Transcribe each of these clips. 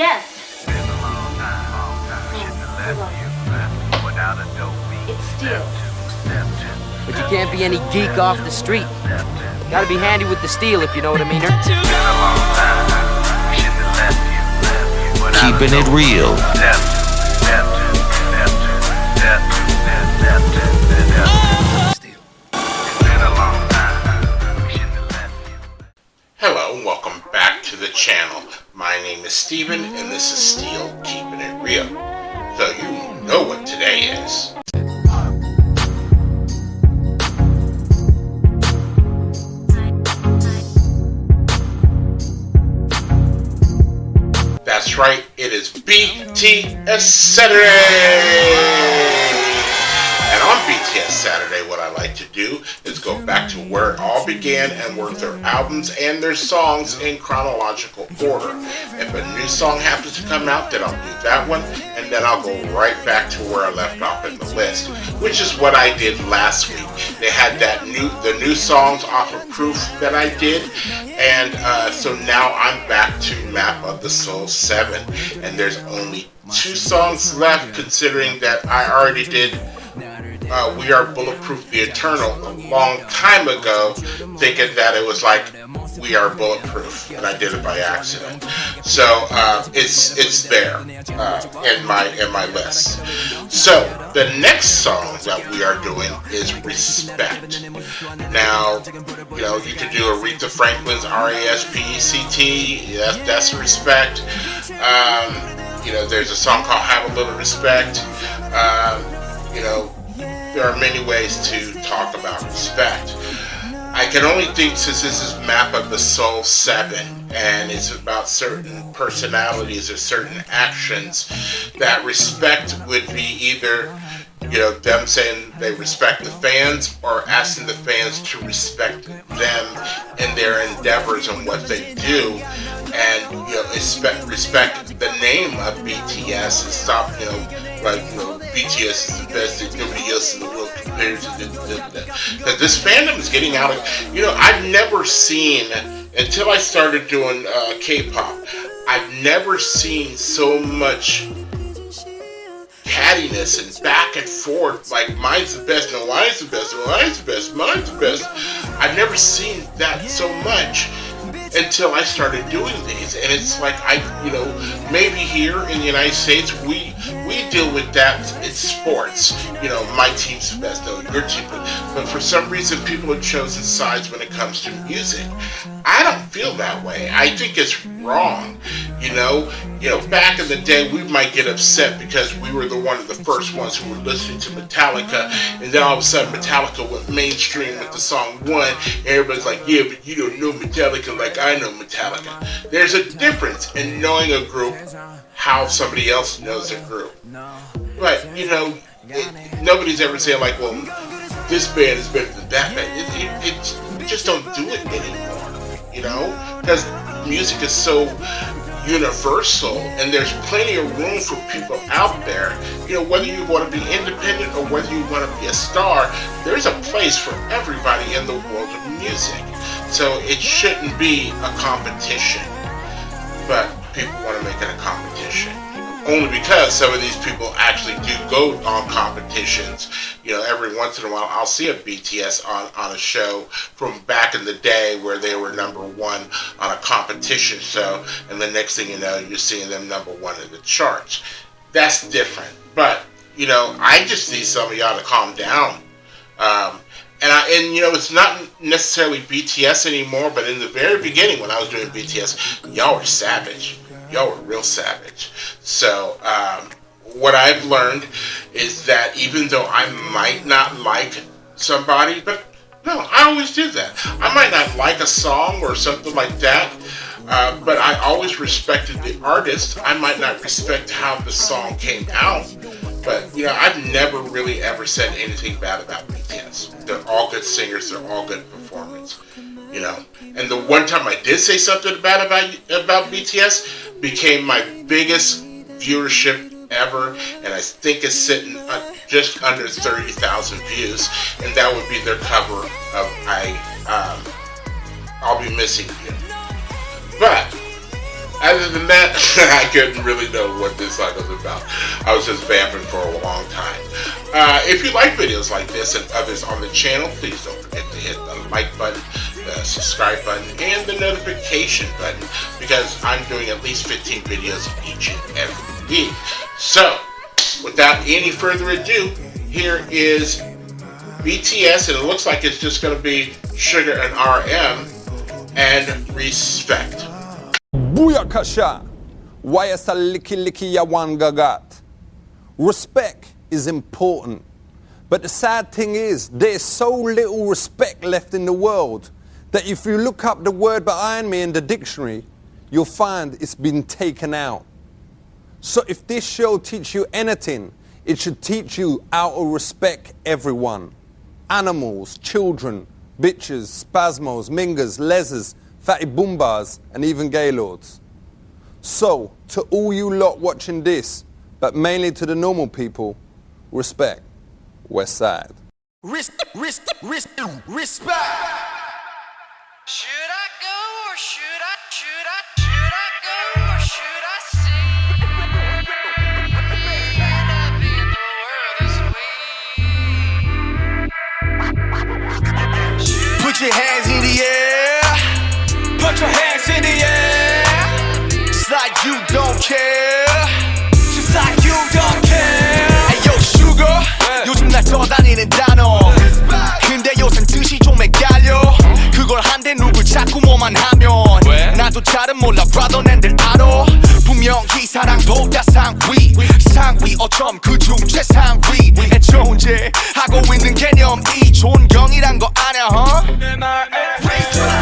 Yes. It's steel. But you can't be any geek off the street. Gotta be handy with the steel, if you know what I mean. Keeping it real. Hello and welcome back to the channel. My name is Steven and this is Steel Keeping It Real. So you know what today is. That's right, it is BTS Saturday! And on BTS Saturday, what I like to do is go back to where it all began and work their albums and their songs in chronological order. If a new song happens to come out, then I'll do that one, and then I'll go right back to where I left off in the list, which is what I did last week. They had the new songs off of Proof that I did, and so now I'm back to Map of the Soul 7, and there's only 2 songs left, considering that I already did We Are Bulletproof the Eternal a long time ago, thinking that it was like We Are Bulletproof, and I did it by accident. So it's there in my list. So the next song that we are doing is Respect. Now, you know, you could do Aretha Franklin's R-E-S-P-E-C-T. That's Respect. You know, there's a song called Have a Little Respect. You know, there are many ways to talk about respect. I can only think, since this is Map of the Soul 7, and it's about certain personalities or certain actions, that respect would be either, you know, them saying they respect the fans, or asking the fans to respect them in their endeavors and what they do, and, you know, respect the name of BTS and stop, you know, like, you know, BTS is the best, there's nobody else in the world compared to because this fandom is getting out of, you know, I've never seen, until I started doing K-pop, I've never seen so much cattiness and back and forth, like mine's the best, no, mine's the best, no, mine's the best, mine's the best. I've never seen that so much until I started doing these, and it's like, you know, maybe here in the United States we deal with that in sports, you know, my team's the best, no, your team, but for some reason people have chosen sides when it comes to music. I don't feel that way. I think it's wrong. You know, back in the day, we might get upset because we were one of the first ones who were listening to Metallica, and then all of a sudden Metallica went mainstream with the song One, and everybody's like, yeah, but you don't know Metallica like I know Metallica. There's a difference in knowing a group how somebody else knows a group. But, you know, nobody's ever saying like, well, this band is better than that band. We just don't do it anymore, you know, because music is so universal, and there's plenty of room for people out there. You know, whether you want to be independent or whether you want to be a star, there's a place for everybody in the world of music. So it shouldn't be a competition, but people want to make it a competition. Only because some of these people actually do go on competitions. You know, every once in a while I'll see a BTS on a show from back in the day where they were #1 on a competition show, and the next thing you know, you're seeing them #1 in the charts. That's different. But, you know, I just need some of y'all to calm down. And you know, it's not necessarily BTS anymore, but in the very beginning when I was doing BTS, y'all were savage. Y'all were real savage. So, what I've learned is that even though I might not like somebody, but no, I always do that. I might not like a song or something like that, but I always respected the artist. I might not respect how the song came out, but, you know, I've never really ever said anything bad about BTS. They're all good singers. They're all good performers. You know, and the one time I did say something bad about BTS became my biggest viewership ever, and I think it's sitting just under 30,000 views, and that would be their cover of I'll Be Missing You. But other than that, I couldn't really know what this song was about. I was just vamping for a long time. If you like videos like this and others on the channel, please don't forget to hit the like button, the subscribe button, and the notification button, because I'm doing at least 15 videos each and every week. So, without any further ado, here is BTS, and it looks like it's just going to be Sugar and RM, and Respect. Booyakasha! Wayasa liki liki yawan gagat. Respect is important, but the sad thing is there's so little respect left in the world that if you look up the word behind me in the dictionary, you'll find it's been taken out. So if this show teaches you anything, it should teach you how to respect everyone. Animals, children, bitches, spasmos, mingers, lesers, fatty boombas, and even gaylords. So, to all you lot watching this, but mainly to the normal people, respect. West Side. Respect. Should I go or should I go or should I stay? End up in the world this way. Put your hands in the air. Put your hands in the air. Just like you don't care. Just like you don't care. Hey yo Suga, 요즘 날 떠다니는 단어. 근데 요샌 뜻이 좀 헷갈려. 그걸 한데 누굴 자꾸 뭐만 하면 나도 잘은 몰라 brother 낸들 알아. 분명히 사랑보다 상위 어쩜 그중 최상위 애초제 하고 있는 개념이 존경이란 거 아냐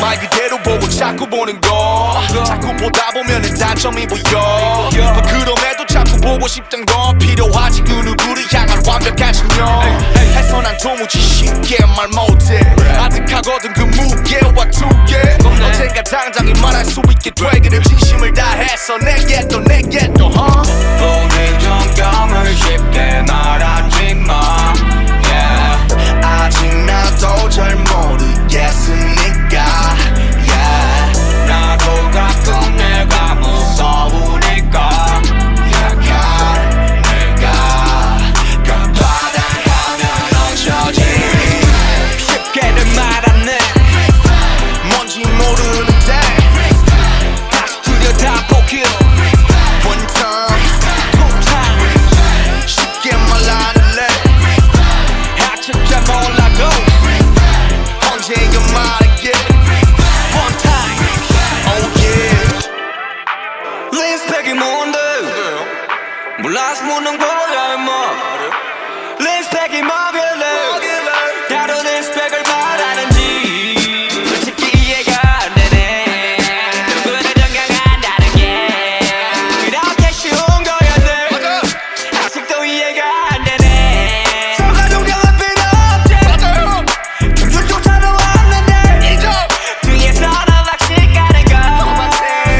말 그대로 보고 자꾸 보는 거 자꾸 보다 보면은 단점이 보여 그럼에도 자꾸 보고 싶던 건 필요하지 그 누구를 향한 완벽한 신념 해서 난 도무지 쉽게 말 못해 아득하거든 그 무게와 두개 언젠가 당장에 말할 수 있게 돼 그래 진심을 다해서 내게 또 모든 정경을 쉽게 말하지 마 yeah. 아직 나도 잘 모르겠으니까 yeah. 나도 가끔 내가 무서우니까 약한 내가 끝바닥하면 얹혀지 쉽게는 말 안 해 뭔지 모르는데 다시 들여다보길 One time, two times 쉽게 말하는래 아 진짜 몰라도 언제가 말할게 One time, oh yeah Respect이 뭔데 몰라서 묻는 거야 임마 Respect이 뭐길래 다른 respect을 말하는지 솔직히 이해가 안 되네 누구나 정경한다는 게 그렇게 쉬운 거였네 아직도 이해가 안 되네 서가 존경할 필요 없지 경주조차도 없는데 뒤에서 너박씩 가는 거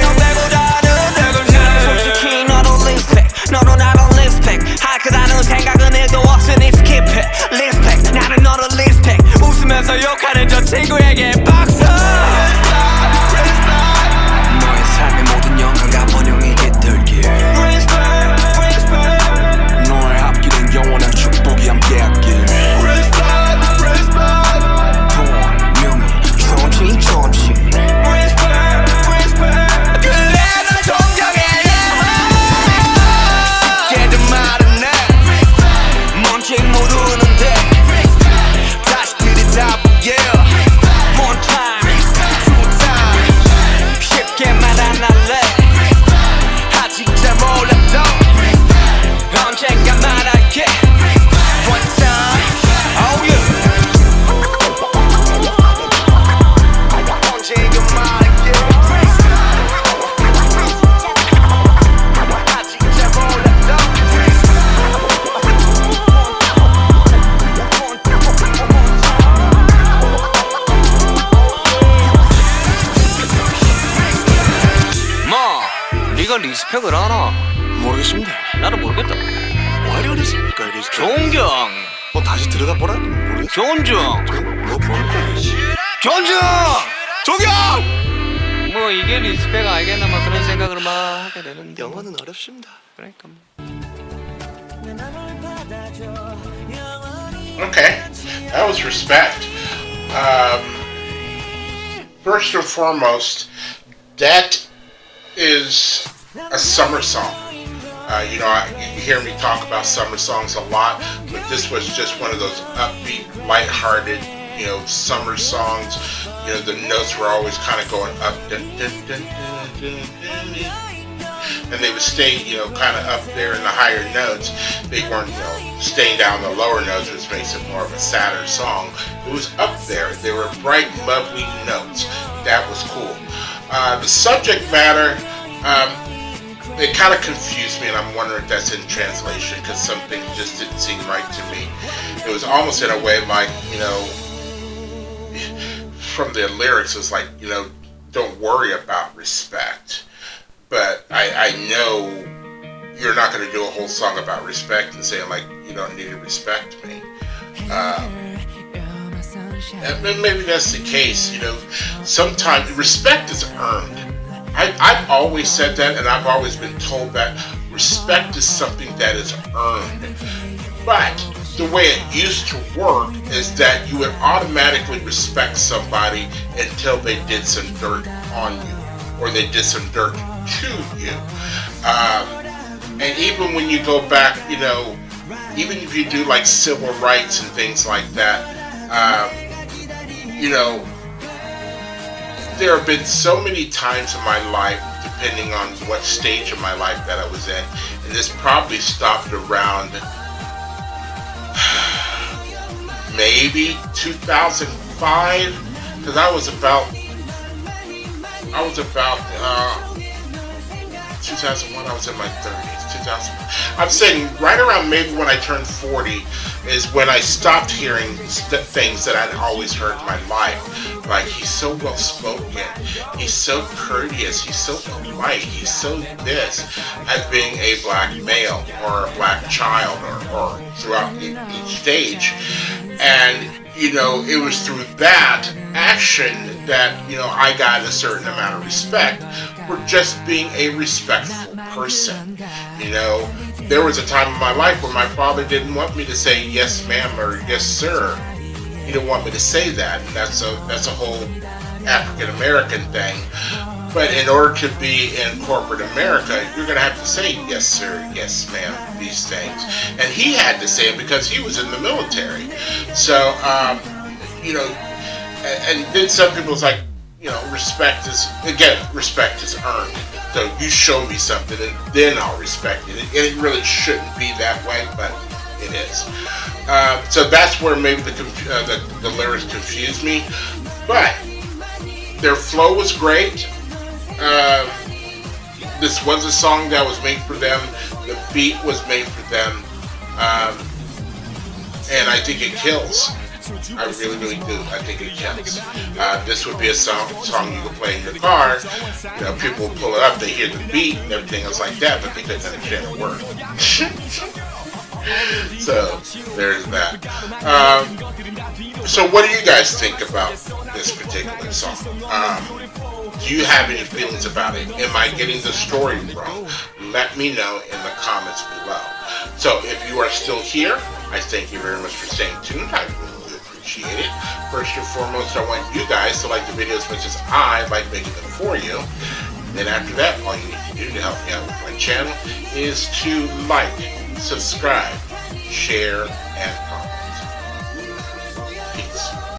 너 빼고 다른 내걸 솔직히 너도 respect 너도 나도 respect 할 거라는 생각은 1도 없으니 skip it respect 나는 너를 respect 웃으면서 욕하는 저 친구에게 박수 너의 삶의 모든 영광과 번영에 깃들길 너의 앞길은 영원한 축복이 함께하길 돈, 명예, 존칭 그래 널 존경해 걔들 말은 내 뭔지 모르는데 다시 들여다보게 One time, two time 쉽게 말 안 할래 아직 잘 몰라도 언젠가 말할게 One time, oh yeah 언젠가 말할게 아직 잘 몰라도 뭐 네가 리스펙을 하나? 모르겠습니다. 나도 모르겠다 왜 이러십니까? 이래 존경 뭐 다시 들여다보라? 모르겠어. 존중 뭐 뭡니까? 존중 조경! 뭐 이게 리스펙 알겠나 뭐 그런 생각을 음악 하게 되는데. 영어는 어렵습니다. 그러니까. Okay, that was Respect. First and foremost, that is a summer song. You hear me talk about summer songs a lot, but this was just one of those upbeat, lighthearted, summer songs. The notes were always kind of going up, dun, dun, dun, dun, dun, dun, dun. And they would stay, kind of up there in the higher notes. They weren't, staying down the lower notes, which makes it more of a sadder song. It was up there. They were bright, lovely notes. That was cool. The subject matter, it kind of confused me, and I'm wondering if that's in translation, because some things just didn't seem right to me. It was almost in a way like, from the lyrics, it was like, don't worry about respect. But I know you're not going to do a whole song about respect and saying, like, you don't need to respect me. And maybe that's the case, sometimes respect is earned. I've always said that, and I've always been told that respect is something that is earned. But the way it used to work is that you would automatically respect somebody until they did some dirt on you, or they did some dirt to you. And even when you go back, even if you do like civil rights and things like that, there have been so many times in my life, depending on what stage of my life that I was in, and this probably stopped around maybe 2005, because I was about 2001, I was in my 30s. 2000, I'm saying right around maybe when I turned 40 is when I stopped hearing things that I'd always heard in my life. Like, he's so well spoken, he's so courteous, he's so polite, he's so this, as being a black male or a black child or throughout each stage. And it was through that action that, I got a certain amount of respect for just being a respectful person. There was a time in my life where my father didn't want me to say yes ma'am or yes sir. He didn't want me to say that. And that's a whole African American thing. But in order to be in corporate America, you're going to have to say yes sir, yes ma'am, these things. And he had to say it because he was in the military. So, and then some people's like, respect is earned. So you show me something and then I'll respect it. And it really shouldn't be that way, but it is. So that's where maybe the lyrics confused me. But their flow was great. This was a song that was made for them. The beat was made for them. And I think it kills. I really, really do. I think it kills. This would be a song you could play in your car. People will pull it up, they hear the beat and everything else like that, but they couldn't understand the word. So, there's that. So what do you guys think about this particular song? Do you have any feelings about it? Am I getting the story wrong? Let me know in the comments below. So if you are still here, I thank you very much for staying tuned. I really appreciate it. First and foremost, I want you guys to like the video as much as I like making them for you. Then after that, all you need to do to help me out with my channel is to like, subscribe, share, and